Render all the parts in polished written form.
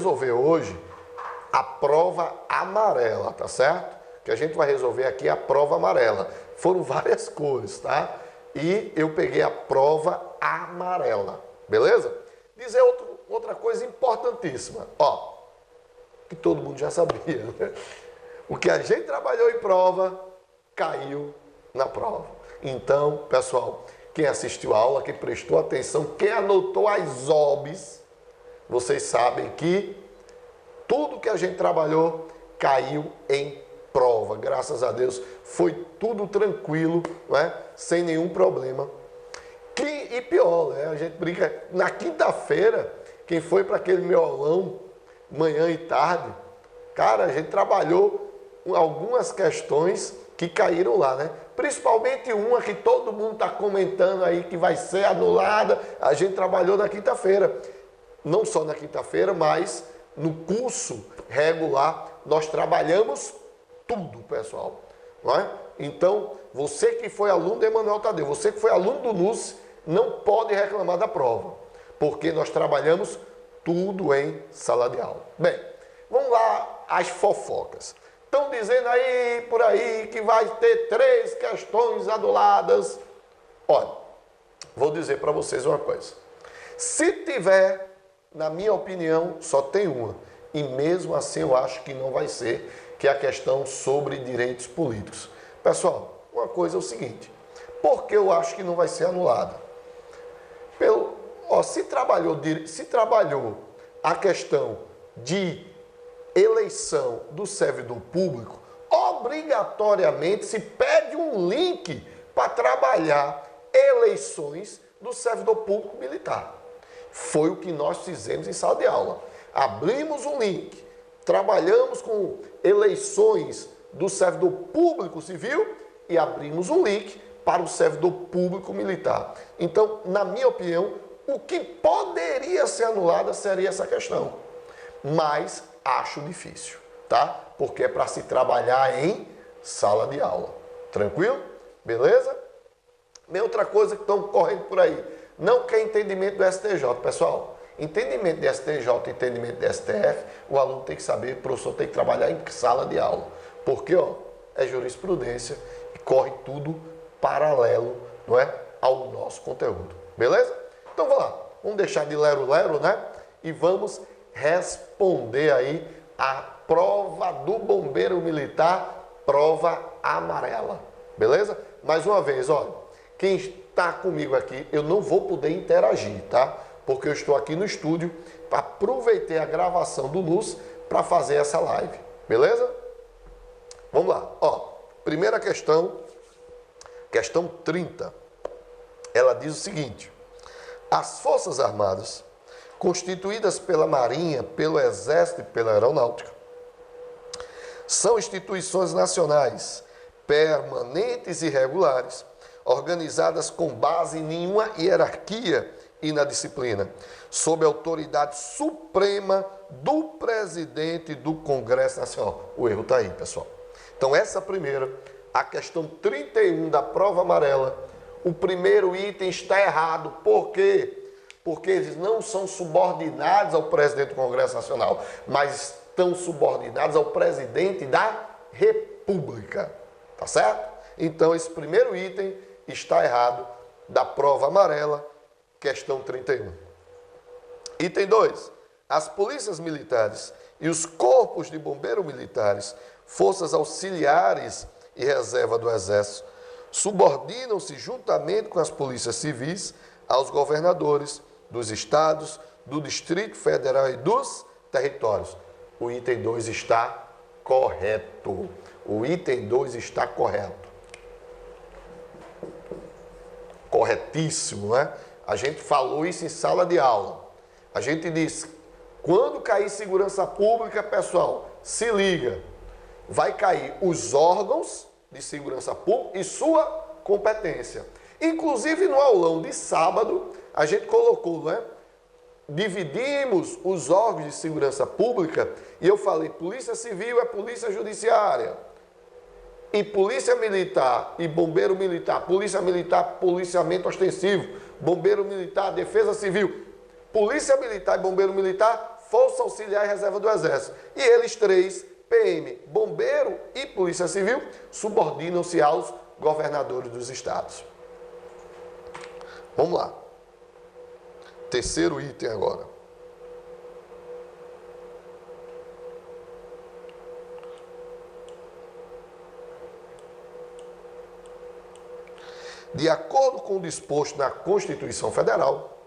resolver hoje a prova amarela, tá certo? Que a gente vai resolver aqui a prova amarela. Foram várias cores, tá? E eu peguei a prova amarela, beleza? Dizer outra coisa importantíssima, ó, que todo mundo já sabia, né? O que a gente trabalhou em prova, caiu na prova. Então, pessoal, quem assistiu a aula, quem prestou atenção, quem anotou as OBs, vocês sabem que tudo que a gente trabalhou caiu em prova. Graças a Deus, foi tudo tranquilo, né? Sem nenhum problema. E pior, né? A gente brinca, na quinta-feira, quem foi para aquele miolão, manhã e tarde, cara, a gente trabalhou algumas questões que caíram lá, né? Principalmente uma que todo mundo está comentando aí que vai ser anulada, a gente trabalhou na quinta-feira. Não só na quinta-feira, mas no curso regular, nós trabalhamos tudo, pessoal. Não é? Então, você que foi aluno do Emanuel Tadeu, você que foi aluno do NUSS, não pode reclamar da prova, porque nós trabalhamos tudo em sala de aula. Bem, vamos lá às fofocas. Estão dizendo aí, por aí, que vai ter 3 questões anuladas. Olha, vou dizer para vocês uma coisa. Se tiver, na minha opinião, só tem uma. E mesmo assim eu acho que não vai ser, que é a questão sobre direitos políticos. Pessoal, uma coisa é o seguinte. Por que eu acho que não vai ser anulada? Se trabalhou a questão de eleição do servidor público, obrigatoriamente se pede um link para trabalhar eleições do servidor público militar. Foi o que nós fizemos em sala de aula. Abrimos um link, trabalhamos com eleições do servidor público civil e abrimos um link para o servidor público militar. Então, na minha opinião, o que poderia ser anulado seria essa questão. Mas acho difícil, tá? Porque é para se trabalhar em sala de aula. Tranquilo? Beleza? Tem outra coisa que estão correndo por aí. Não quer entendimento do STJ, pessoal. Entendimento de STJ, entendimento de STF, o aluno tem que saber, o professor tem que trabalhar em sala de aula. Porque, é jurisprudência e corre tudo paralelo, não é, ao nosso conteúdo. Beleza? Então, vamos lá. Vamos deixar de lero-lero, né? E vamos responder aí a prova do bombeiro militar, prova amarela. Beleza? Mais uma vez, olha, quem está comigo aqui, eu não vou poder interagir, tá? Porque eu estou aqui no estúdio, aproveitei a gravação do NUSS para fazer essa live. Beleza? Vamos lá. Primeira questão, questão 30. Ela diz o seguinte: as Forças Armadas, constituídas pela Marinha, pelo Exército e pela Aeronáutica, são instituições nacionais, permanentes e regulares, organizadas com base em uma hierarquia e na disciplina, sob a autoridade suprema do presidente do Congresso Nacional. O erro está aí, pessoal. Então, essa primeira, a questão 31 da prova amarela, o primeiro item está errado. Por quê? Porque eles não são subordinados ao presidente do Congresso Nacional, mas estão subordinados ao presidente da República. Tá certo? Então, esse primeiro item está errado da prova amarela, questão 31. Item 2. As polícias militares e os corpos de bombeiros militares, forças auxiliares e reserva do Exército, subordinam-se juntamente com as polícias civis aos governadores dos estados, do Distrito Federal e dos territórios. O item 2 está correto. O item 2 está correto. Corretíssimo, né? A gente falou isso em sala de aula. A gente disse, quando cair segurança pública, pessoal, se liga, vai cair os órgãos de segurança pública e sua competência. Inclusive, no aulão de sábado, a gente colocou, né? Dividimos os órgãos de segurança pública e eu falei, polícia civil é polícia judiciária. E polícia militar e bombeiro militar, polícia militar, policiamento ostensivo, bombeiro militar, defesa civil, polícia militar e bombeiro militar, Força Auxiliar e Reserva do Exército. E eles três, PM, Bombeiro e Polícia Civil, subordinam-se aos governadores dos estados. Vamos lá. Terceiro item agora. De acordo com o disposto na Constituição Federal,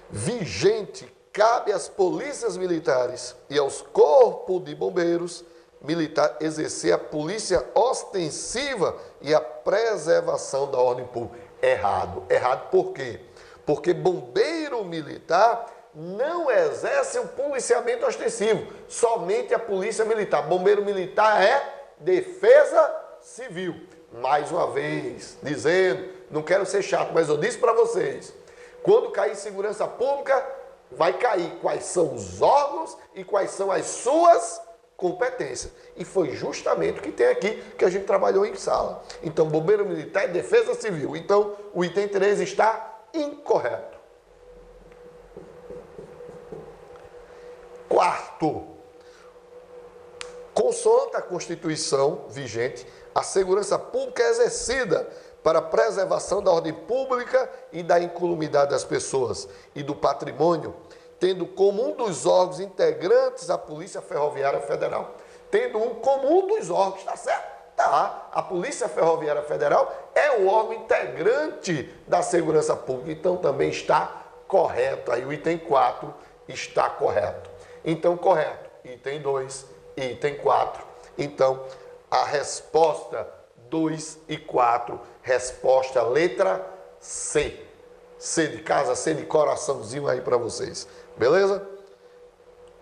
vigente, cabe às polícias militares e aos corpos de bombeiros militares exercer a polícia ostensiva e a preservação da ordem pública. Errado. Errado por quê? Porque bombeiro militar não exerce o policiamento ostensivo, somente a polícia militar. Bombeiro militar é defesa civil. Mais uma vez, dizendo, não quero ser chato, mas eu disse para vocês, quando cair segurança pública, vai cair quais são os órgãos e quais são as suas competências. E foi justamente o que tem aqui, que a gente trabalhou em sala. Então, bombeiro militar é defesa civil. Então, o item 3 está incorreto. Quarto, consoante a Constituição vigente, a segurança pública é exercida para a preservação da ordem pública e da incolumidade das pessoas e do patrimônio, tendo como um dos órgãos integrantes a Polícia Ferroviária Federal. Tendo como um dos órgãos, tá certo? Tá. A Polícia Ferroviária Federal é o órgão integrante da segurança pública, então também está correto. Aí o item 4 está correto. Então, correto. Item 2, item 4. Então, a resposta 2 e 4, resposta letra C. C de casa, C de coraçãozinho aí para vocês. Beleza?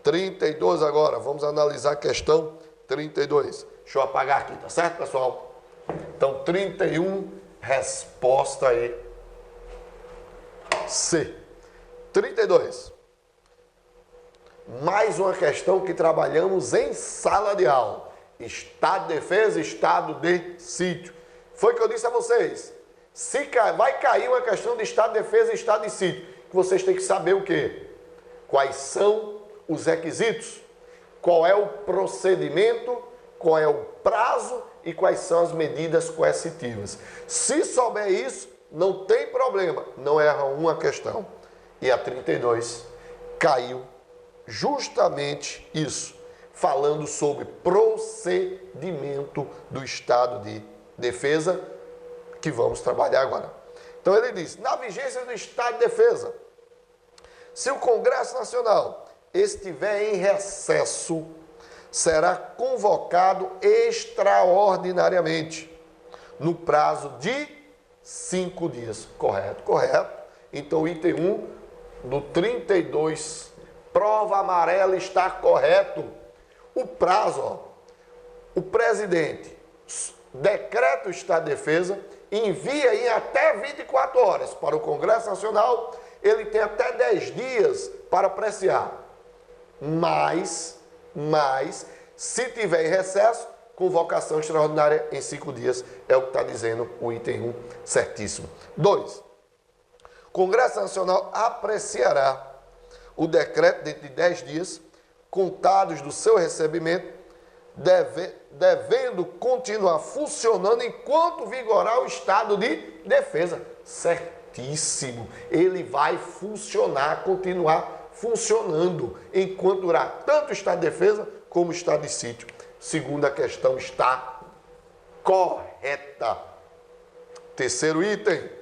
32 agora, vamos analisar a questão 32. Deixa eu apagar aqui, tá certo, pessoal? Então, 31, resposta aí, C. 32. Mais uma questão que trabalhamos em sala de aula. Estado de defesa, estado de sítio. Foi o que eu disse a vocês. Se vai cair uma questão de estado de defesa e estado de sítio, que vocês têm que saber o quê? Quais são os requisitos, qual é o procedimento, qual é o prazo e quais são as medidas coercitivas. Se souber isso, não tem problema, não erra uma questão. E a 32 caiu justamente isso, falando sobre procedimento do estado de defesa, que vamos trabalhar agora. Então ele diz, na vigência do estado de defesa, se o Congresso Nacional estiver em recesso, será convocado extraordinariamente, no prazo de 5 dias. Correto? Correto. Então, o item 1 do 32, prova amarela, está correto. O prazo, ó, o presidente decreta o estado de defesa, envia em até 24 horas para o Congresso Nacional, ele tem até 10 dias para apreciar. Mas, se tiver em recesso, convocação extraordinária em 5 dias, é o que está dizendo o item 1, certíssimo. 2. Congresso Nacional apreciará o decreto dentro de 10 dias, contados do seu recebimento, devendo continuar funcionando enquanto vigorar o estado de defesa. Certíssimo. Ele vai funcionar, continuar funcionando, enquanto durar tanto o estado de defesa como o estado de sítio. Segunda questão está correta. Terceiro item.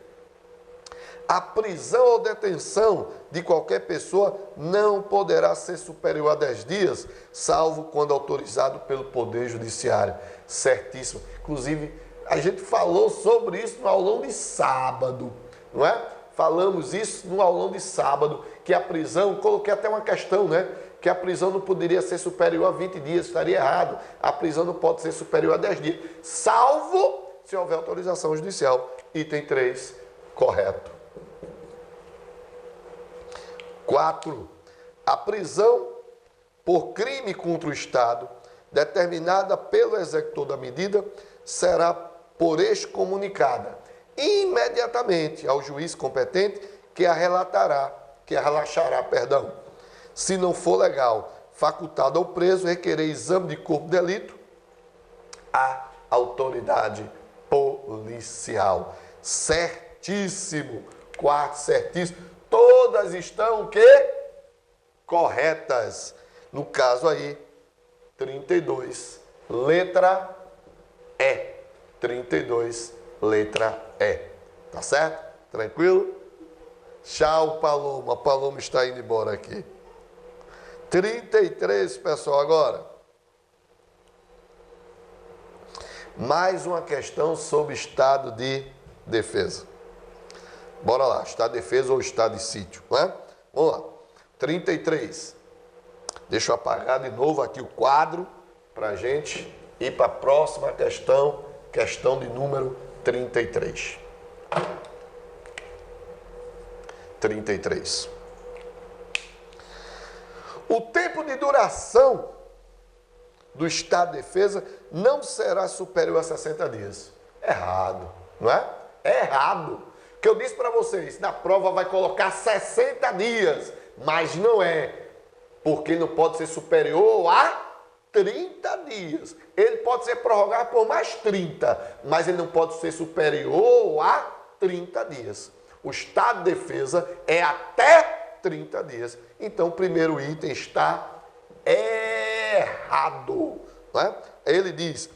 A prisão ou detenção de qualquer pessoa não poderá ser superior a 10 dias, salvo quando autorizado pelo Poder Judiciário. Certíssimo. Inclusive, a gente falou sobre isso no aulão de sábado, não é? Falamos isso no aulão de sábado, que a prisão, coloquei até uma questão, né? Que a prisão não poderia ser superior a 20 dias, estaria errado. A prisão não pode ser superior a 10 dias, salvo se houver autorização judicial. Item 3, correto. 4. A prisão por crime contra o Estado, determinada pelo executor da medida, será por excomunicada imediatamente ao juiz competente que a relaxará, se não for legal, facultado ao preso requerer exame de corpo de delito à autoridade policial. Certíssimo. Quarto, certíssimo. Todas estão o quê? Corretas. No caso aí, 32, letra E. 32, letra E. Tá certo? Tranquilo? Tchau, Paloma. A Paloma está indo embora aqui. 33, pessoal, agora. Mais uma questão sobre estado de defesa. Bora lá, estado de defesa ou estado de sítio, né? Vamos lá. 33. Deixa eu apagar de novo aqui o quadro para a gente ir para a próxima questão, questão de número 33. 33. O tempo de duração do estado de defesa não será superior a 60 dias. Errado, não é? É errado. Que eu disse para vocês, na prova vai colocar 60 dias, mas não é, porque não pode ser superior a 30 dias. Ele pode ser prorrogado por mais 30, mas ele não pode ser superior a 30 dias. O estado de defesa é até 30 dias. Então, o primeiro item está errado. Não é? Ele diz,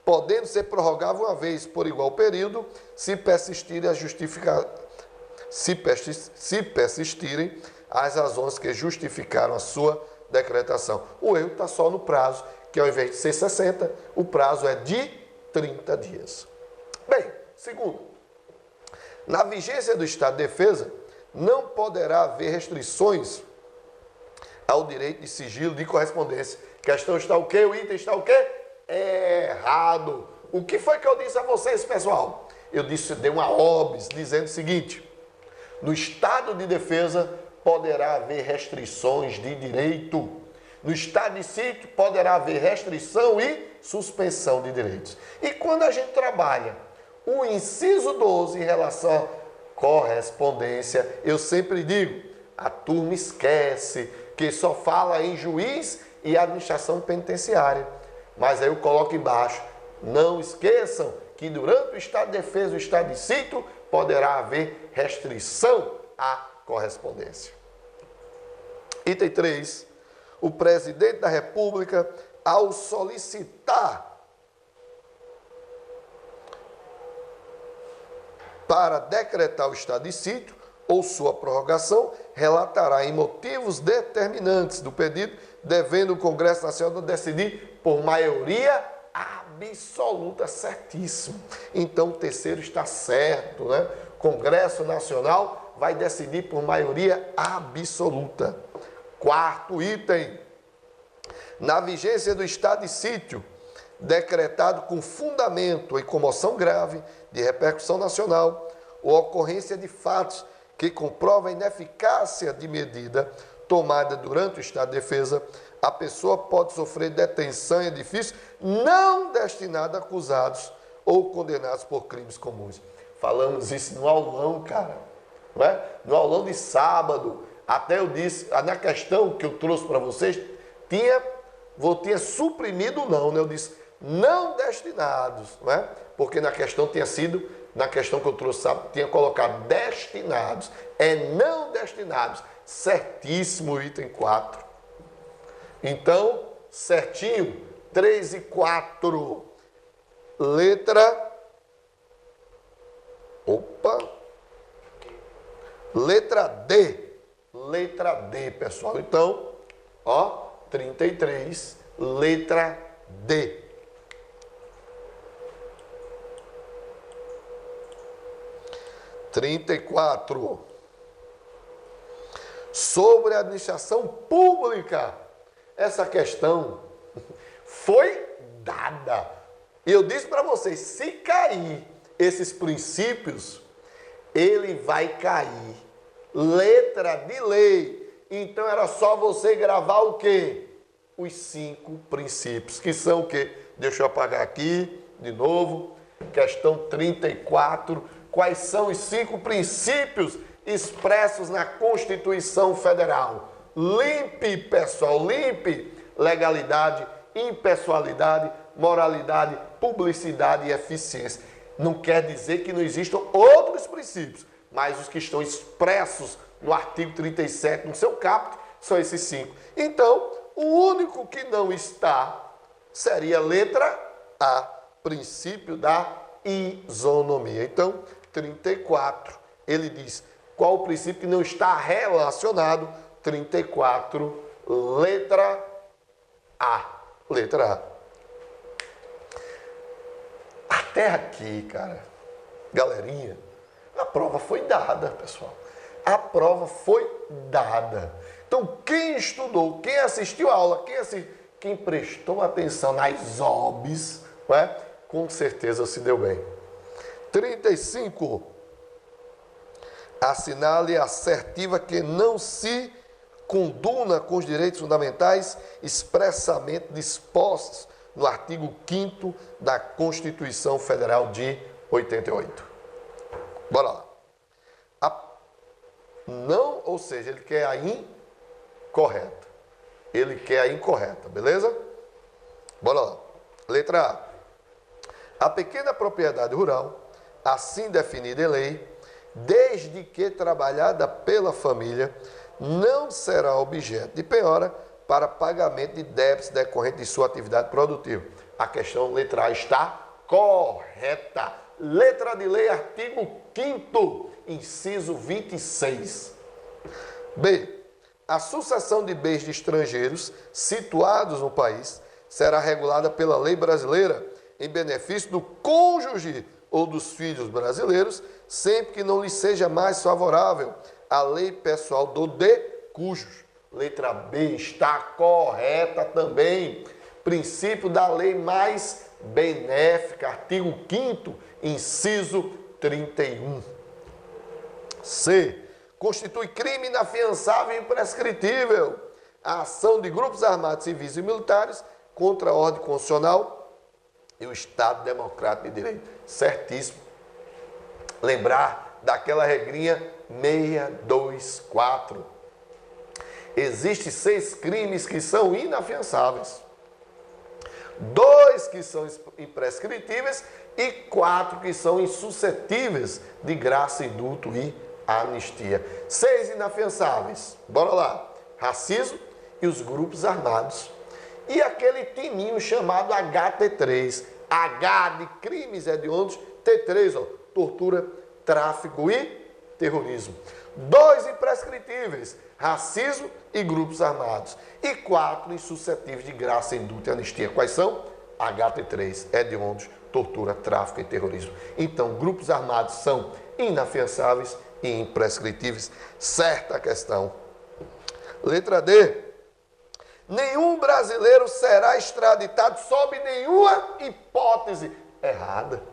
podendo ser prorrogado uma vez por igual período, se persistirem as razões que justificaram a sua decretação. O erro está só no prazo, que ao invés de ser 60, o prazo é de 30 dias. Bem, segundo, na vigência do estado de defesa, não poderá haver restrições ao direito de sigilo de correspondência. A questão está o quê? O item está o quê? Errado. O que foi que eu disse a vocês, pessoal? Eu dei uma óbice dizendo o seguinte: no estado de defesa poderá haver restrições de direito. No estado de sítio poderá haver restrição e suspensão de direitos. E quando a gente trabalha o inciso 12 em relação à correspondência, eu sempre digo, a turma esquece que só fala em juiz e administração penitenciária. Mas aí eu coloco embaixo, não esqueçam que durante o estado de defesa e o estado de sítio poderá haver restrição à correspondência. Item 3. O presidente da República, ao solicitar para decretar o estado de sítio ou sua prorrogação, relatará em motivos determinantes do pedido, devendo o Congresso Nacional decidir por maioria absoluta. Certíssimo. Então, o terceiro está certo, né? Congresso Nacional vai decidir por maioria absoluta. Quarto item. Na vigência do estado de sítio, decretado com fundamento em comoção grave de repercussão nacional ou ocorrência de fatos que comprovam a ineficácia de medida tomada durante o estado de defesa, a pessoa pode sofrer detenção em edifício não destinado a acusados ou condenados por crimes comuns. Falamos isso no aulão, cara, não é? No aulão de sábado, até eu disse, na questão que eu trouxe para vocês, tinha suprimido não, né? Eu disse não destinados, não é? Porque na questão tinha sido, na questão que eu trouxe, sabe, tinha colocado destinados, é não destinados. Certíssimo, item 4. Então, certinho, 3 e 4. Letra D. Letra D, pessoal. Então, ó, 33, letra D. Trinta e 34. Sobre a administração pública. Essa questão foi dada. E eu disse para vocês, se cair esses princípios, ele vai cair. Letra de lei. Então era só você gravar o quê? Os 5 princípios, que são o quê? Deixa eu apagar aqui de novo. Questão 34. Quais são os 5 princípios expressos na Constituição Federal? limpe, pessoal, limpe legalidade, impessoalidade, moralidade, publicidade e eficiência. Não quer dizer que não existam outros princípios, mas os que estão expressos no artigo 37, no seu caput, são esses 5. Então, o único que não está seria a letra A, princípio da isonomia. Então, 34, ele diz qual o princípio que não está relacionado. 34, letra A. Letra A. Até aqui, cara, galerinha, a prova foi dada, pessoal. A prova foi dada. Então, quem estudou, quem assistiu a aula, quem prestou atenção nas OBs, não é? Com certeza se deu bem. 35. Assinale a assertiva que não se conduna com os direitos fundamentais expressamente dispostos no artigo 5º da Constituição Federal de 88. Bora lá. Não, ou seja, ele quer a incorreta. Ele quer a incorreta, beleza? Bora lá. Letra A. A pequena propriedade rural, assim definida em lei, desde que trabalhada pela família, não será objeto de penhora para pagamento de débitos decorrentes de sua atividade produtiva. A questão letra A está correta. Letra de lei, artigo 5º, inciso 26. B. A sucessão de bens de estrangeiros situados no país será regulada pela lei brasileira em benefício do cônjuge ou dos filhos brasileiros, sempre que não lhe seja mais favorável a lei pessoal do de cujos. Letra B está correta também. Princípio da lei mais benéfica, artigo 5º, inciso 31. C. Constitui crime inafiançável e imprescritível a ação de grupos armados, civis e militares contra a ordem constitucional e o Estado Democrático de Direito. Certíssimo. Lembrar daquela regrinha 624. Existem 6 crimes que são inafiançáveis, 2 que são imprescritíveis e 4 que são insuscetíveis de graça, indulto e anistia. 6 inafiançáveis. Bora lá. Racismo e os grupos armados. E aquele timinho chamado HT3. H de crimes hediondos, T3, ó, tortura, tráfico e terrorismo. 2 imprescritíveis, racismo e grupos armados. E 4 insuscetíveis de graça, indulto e anistia. Quais são? HT3, hediondos, tortura, tráfico e terrorismo. Então, grupos armados são inafiançáveis e imprescritíveis. Certa questão. Letra D. Nenhum brasileiro será extraditado sob nenhuma hipótese. Errada.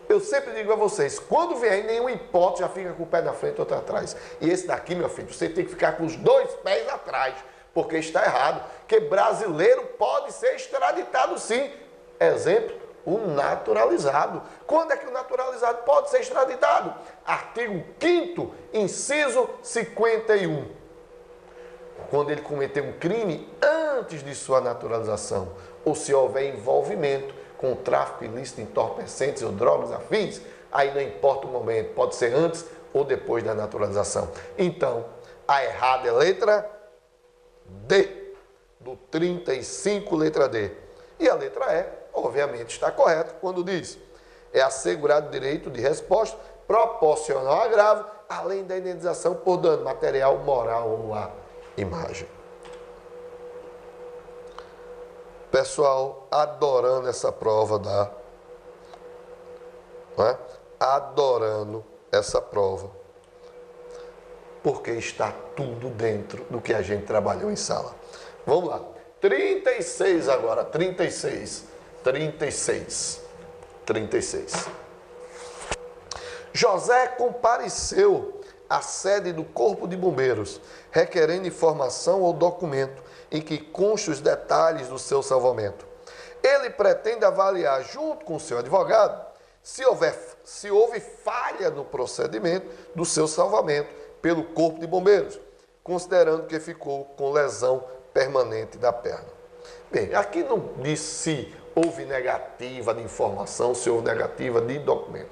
Eu sempre digo a vocês, quando vier em nenhuma hipótese, já fica com o pé na frente e outro atrás. E esse daqui, meu filho, você tem que ficar com os 2 pés atrás, porque está errado. Que brasileiro pode ser extraditado sim. Exemplo, o naturalizado. Quando é que o naturalizado pode ser extraditado? Artigo 5º, inciso 51. Quando ele cometeu um crime antes de sua naturalização, ou se houver envolvimento com o tráfico ilícito de entorpecentes ou drogas afins, aí não importa o momento, pode ser antes ou depois da naturalização. Então, a errada é letra D, do 35, letra D. E a letra E, obviamente, está correta quando diz: é assegurado o direito de resposta proporcional ao agravo, além da indenização por dano material, moral ou à imagem. Pessoal, adorando essa prova adorando essa prova, porque está tudo dentro do que a gente trabalhou em sala. Vamos lá, 36 agora, 36. José compareceu à sede do Corpo de Bombeiros, requerendo informação ou documento em que constem os detalhes do seu salvamento. Ele pretende avaliar, junto com o seu advogado, se houve falha no procedimento do seu salvamento pelo Corpo de Bombeiros, considerando que ficou com lesão permanente da perna. Bem, aqui não diz se houve negativa de informação, se houve negativa de documento.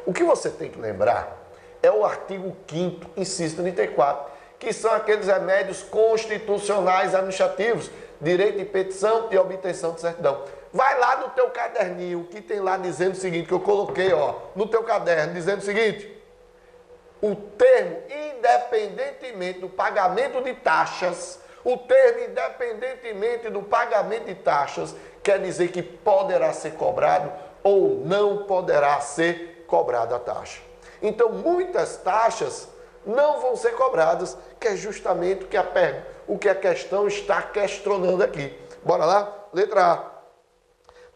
O que você tem que lembrar é o artigo 5º, inciso 34, que são aqueles remédios constitucionais administrativos, direito de petição e obtenção de certidão. Vai lá no teu caderninho, que tem lá dizendo o seguinte, que eu coloquei no teu caderno, dizendo o seguinte: o termo independentemente do pagamento de taxas, o termo independentemente do pagamento de taxas, quer dizer que poderá ser cobrado ou não poderá ser cobrada a taxa. Então, muitas taxas não vão ser cobradas, que é justamente o que a questão está questionando aqui. Bora lá? Letra A.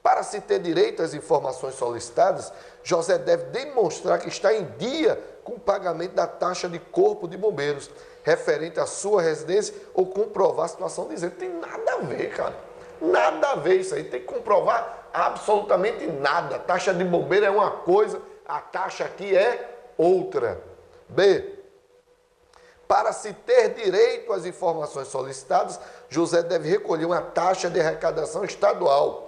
Para se ter direito às informações solicitadas, José deve demonstrar que está em dia com o pagamento da taxa de corpo de bombeiros, referente à sua residência, ou comprovar a situação de isento. Tem nada a ver, cara. Nada a ver isso aí. Tem que comprovar absolutamente nada. A taxa de bombeiro é uma coisa, a taxa aqui é outra. B. Para se ter direito às informações solicitadas, José deve recolher uma taxa de arrecadação estadual.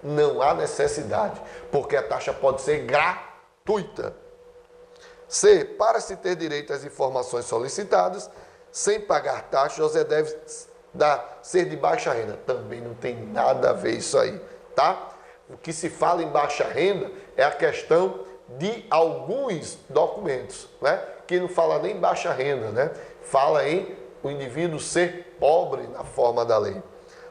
Não há necessidade, porque a taxa pode ser gratuita. C. Para se ter direito às informações solicitadas, sem pagar taxa, José deve ser de baixa renda. Também não tem nada a ver isso aí, tá? O que se fala em baixa renda é a questão de alguns documentos, né? Que não fala nem baixa renda, né? Fala em o indivíduo ser pobre na forma da lei.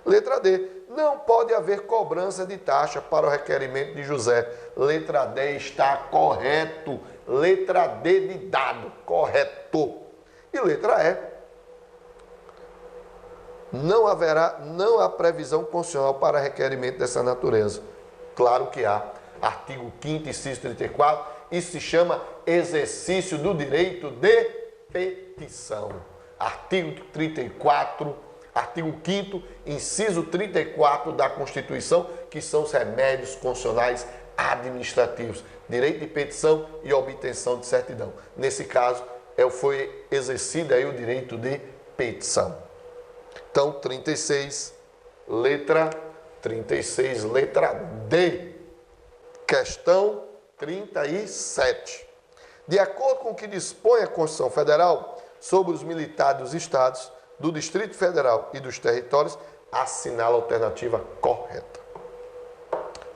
Letra D. Não pode haver cobrança de taxa para o requerimento de José. Letra D está correto. Letra D de dado, correto. E letra E. Não há previsão constitucional para requerimento dessa natureza. Claro que há. Artigo 5º, inciso 34, isso se chama exercício do direito de petição. Artigo 34, artigo 5º, inciso 34 da Constituição, que são os remédios constitucionais administrativos, direito de petição e obtenção de certidão. Nesse caso, foi exercido aí o direito de petição. Então, 36, letra D. Questão 37. De acordo com o que dispõe a Constituição Federal sobre os militares dos estados, do Distrito Federal e dos territórios, assinala a alternativa correta.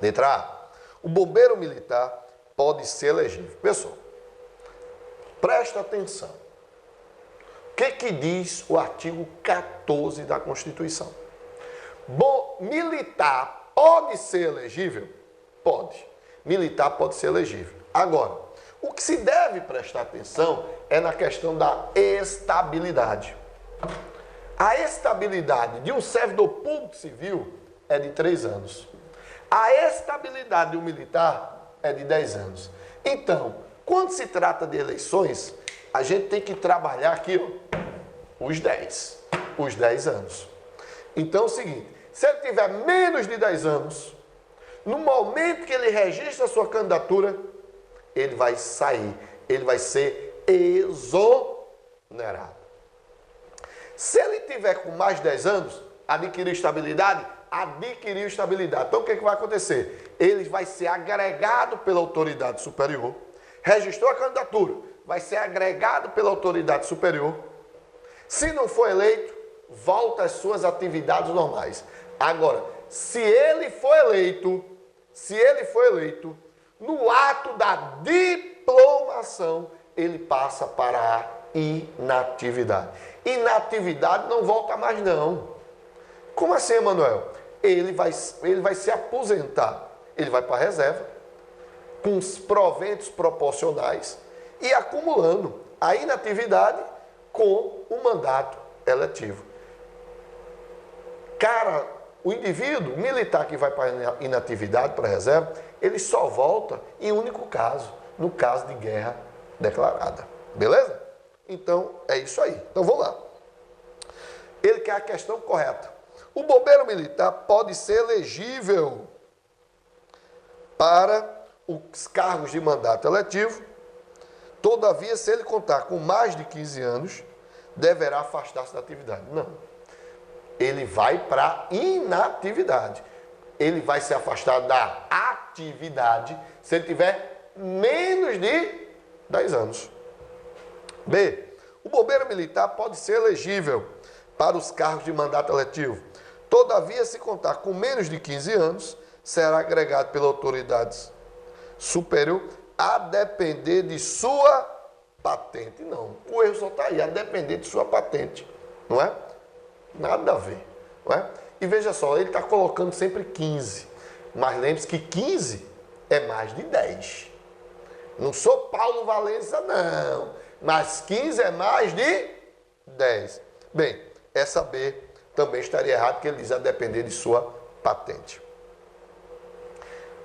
Letra A. O bombeiro militar pode ser elegível. Pessoal, presta atenção. O que diz o artigo 14 da Constituição? Militar pode ser elegível? Pode. Militar pode ser elegível. Agora, o que se deve prestar atenção é na questão da estabilidade. A estabilidade de um servidor público civil é de 3 anos. A estabilidade de um militar é de 10 anos. Então, quando se trata de eleições, a gente tem que trabalhar aqui, os 10 anos. Então é o seguinte, se ele tiver menos de 10 anos, no momento que ele registra a sua candidatura, ele vai sair, ele vai ser exonerado. Se ele tiver com mais de 10 anos, adquiriu estabilidade. Então, o que vai acontecer? Ele vai ser agregado pela autoridade superior, registrou a candidatura, vai ser agregado pela autoridade superior. Se não for eleito, volta às suas atividades normais. Agora, se ele for eleito, no ato da diplomação, ele passa para a inatividade. Inatividade não volta mais não. Como assim, Emanuel? Ele vai se aposentar, ele vai para a reserva, com os proventos proporcionais e acumulando a inatividade com o mandato eletivo. Cara, o indivíduo militar que vai para a inatividade, para a reserva, ele só volta em único caso, no caso de guerra declarada. Beleza? Então, é isso aí. Então, vamos lá. Ele quer a questão correta. O bombeiro militar pode ser elegível para os cargos de mandato eletivo, todavia, se ele contar com mais de 15 anos deverá afastar-se da atividade. Não. Ele vai para inatividade. Ele vai se afastar da atividade se ele tiver menos de 10 anos. B. O bombeiro militar pode ser elegível para os cargos de mandato eletivo. Todavia, se contar com menos de 15 anos, será agregado pela autoridade superior a depender de sua patente. Não, o erro só está aí, a depender de sua patente, não é? Nada a ver, não é? E veja só, ele está colocando sempre 15, mas lembre-se que 15 é mais de 10. Não sou Paulo Valença, não, mas 15 é mais de 10. Bem, essa B também estaria errado, porque ele diz a depender de sua patente.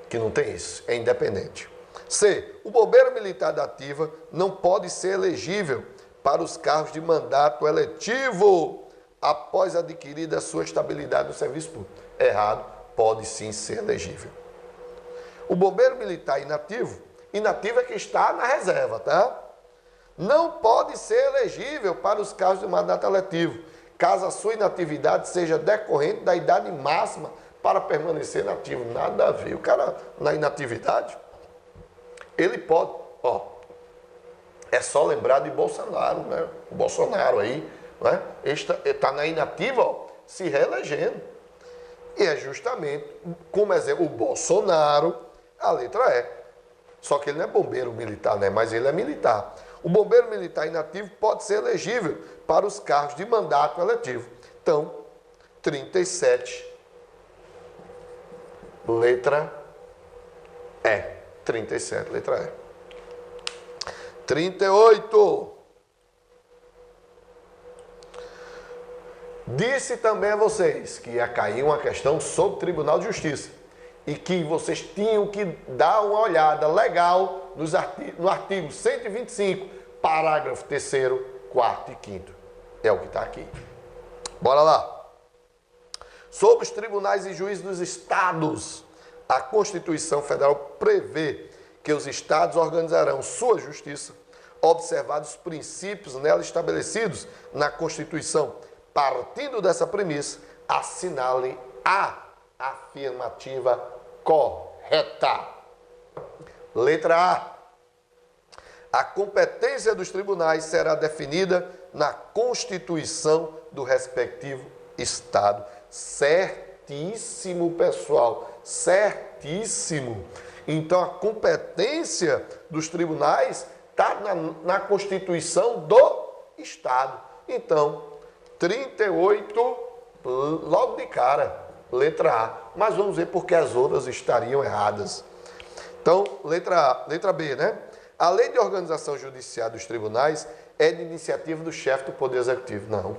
Que não tem isso, é independente. C. O bombeiro militar da ativa não pode ser elegível para os cargos de mandato eletivo após adquirida a sua estabilidade no serviço público. Errado, pode sim ser elegível. O bombeiro militar inativo é que está na reserva, tá? Não pode ser elegível para os cargos de mandato eletivo, caso a sua inatividade seja decorrente da idade máxima para permanecer inativo. Nada a ver. O cara na inatividade, ele pode, é só lembrar de Bolsonaro, né? O Bolsonaro aí, né? Ele está na inativa, se reelegendo. E é justamente, como exemplo, o Bolsonaro, a letra E. Só que ele não é bombeiro militar, né? Mas ele é militar. O bombeiro militar inativo pode ser elegível para os cargos de mandato eletivo. Então, 37, letra E. 37, letra E. 38. Disse também a vocês que ia cair uma questão sobre o Tribunal de Justiça e que vocês tinham que dar uma olhada legal no artigo 125, parágrafo 3º, 4º e 5º. É o que está aqui. Bora lá. Sobre os tribunais e juízes dos estados, a Constituição Federal prevê que os estados organizarão sua justiça, observados os princípios nela estabelecidos na Constituição. Partindo dessa premissa, assinale a afirmativa correta. Letra A. A competência dos tribunais será definida na Constituição do respectivo estado. Certíssimo, pessoal. Certíssimo. Então, a competência dos tribunais está na Constituição do estado. Então, 38, logo de cara, letra A. Mas vamos ver porque as outras estariam erradas. Então, letra B, né? A lei de organização judiciária dos tribunais é de iniciativa do chefe do Poder Executivo. Não.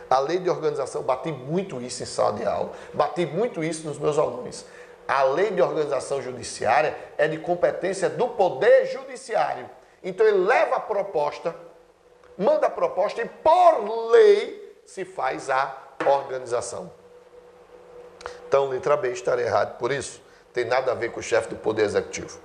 A lei de organização, bati muito isso em sala de aula, bati muito isso nos meus alunos. A lei de organização judiciária é de competência do Poder Judiciário. Então, ele leva a proposta, manda a proposta e, por lei, se faz a organização. Então, letra B estaria errado por isso. Tem nada a ver com o chefe do Poder Executivo.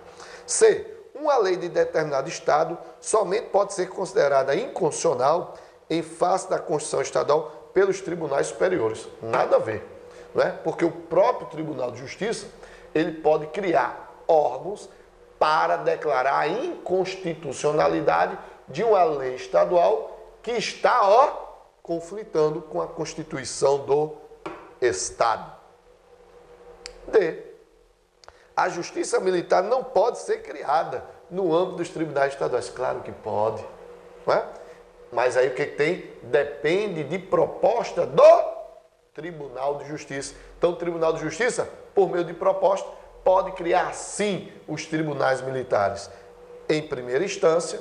C. Uma lei de determinado estado somente pode ser considerada inconstitucional em face da Constituição Estadual pelos tribunais superiores. Nada a ver, não é? Porque o próprio Tribunal de Justiça, ele pode criar órgãos para declarar a inconstitucionalidade de uma lei estadual que está, conflitando com a Constituição do Estado. D. A justiça militar não pode ser criada no âmbito dos tribunais estaduais. Claro que pode, não é? Mas aí o que tem? Depende de proposta do Tribunal de Justiça. Então, o Tribunal de Justiça, por meio de proposta, pode criar, sim, os tribunais militares em primeira instância.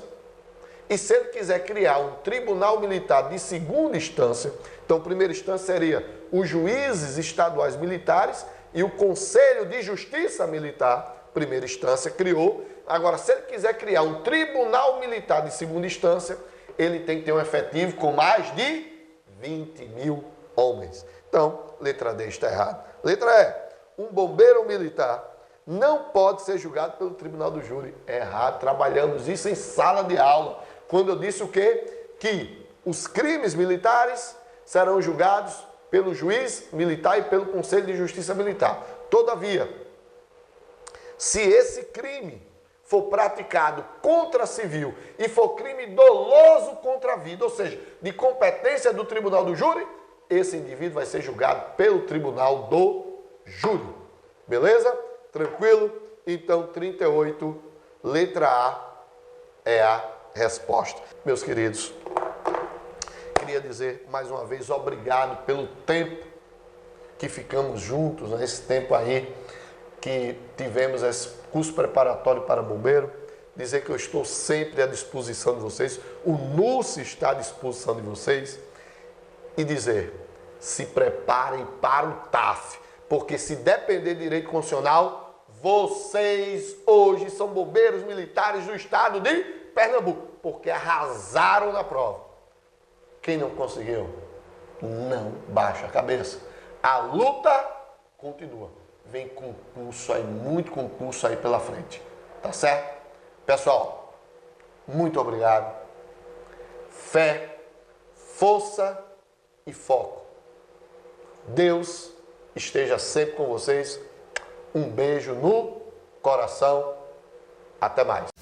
E se ele quiser criar um tribunal militar de segunda instância, então, primeira instância seria os juízes estaduais militares e o Conselho de Justiça Militar, primeira instância, criou. Agora, se ele quiser criar um tribunal militar de segunda instância, ele tem que ter um efetivo com mais de 20 mil homens. Então, letra D está errada. Letra E. Um bombeiro militar não pode ser julgado pelo tribunal do júri. Errado. Trabalhamos isso em sala de aula. Quando eu disse o quê? Que Os crimes militares serão julgados pelo juiz militar e pelo Conselho de Justiça Militar. Todavia, se esse crime for praticado contra civil e for crime doloso contra a vida, ou seja, de competência do tribunal do júri, esse indivíduo vai ser julgado pelo tribunal do júri. Beleza? Tranquilo? Então, 38, letra A é a resposta. Meus queridos, queria dizer mais uma vez obrigado pelo tempo que ficamos juntos, nesse tempo aí que tivemos esse curso preparatório para bombeiro. Dizer que eu estou sempre à disposição de vocês, o NUSE está à disposição de vocês, e dizer, se preparem para o TAF, porque se depender de direito constitucional, vocês hoje são bombeiros militares do estado de Pernambuco, porque arrasaram na prova. Quem não conseguiu, não baixa a cabeça. A luta continua. Vem concurso aí, muito concurso aí pela frente. Tá certo? Pessoal, muito obrigado. Fé, força e foco. Deus esteja sempre com vocês. Um beijo no coração. Até mais.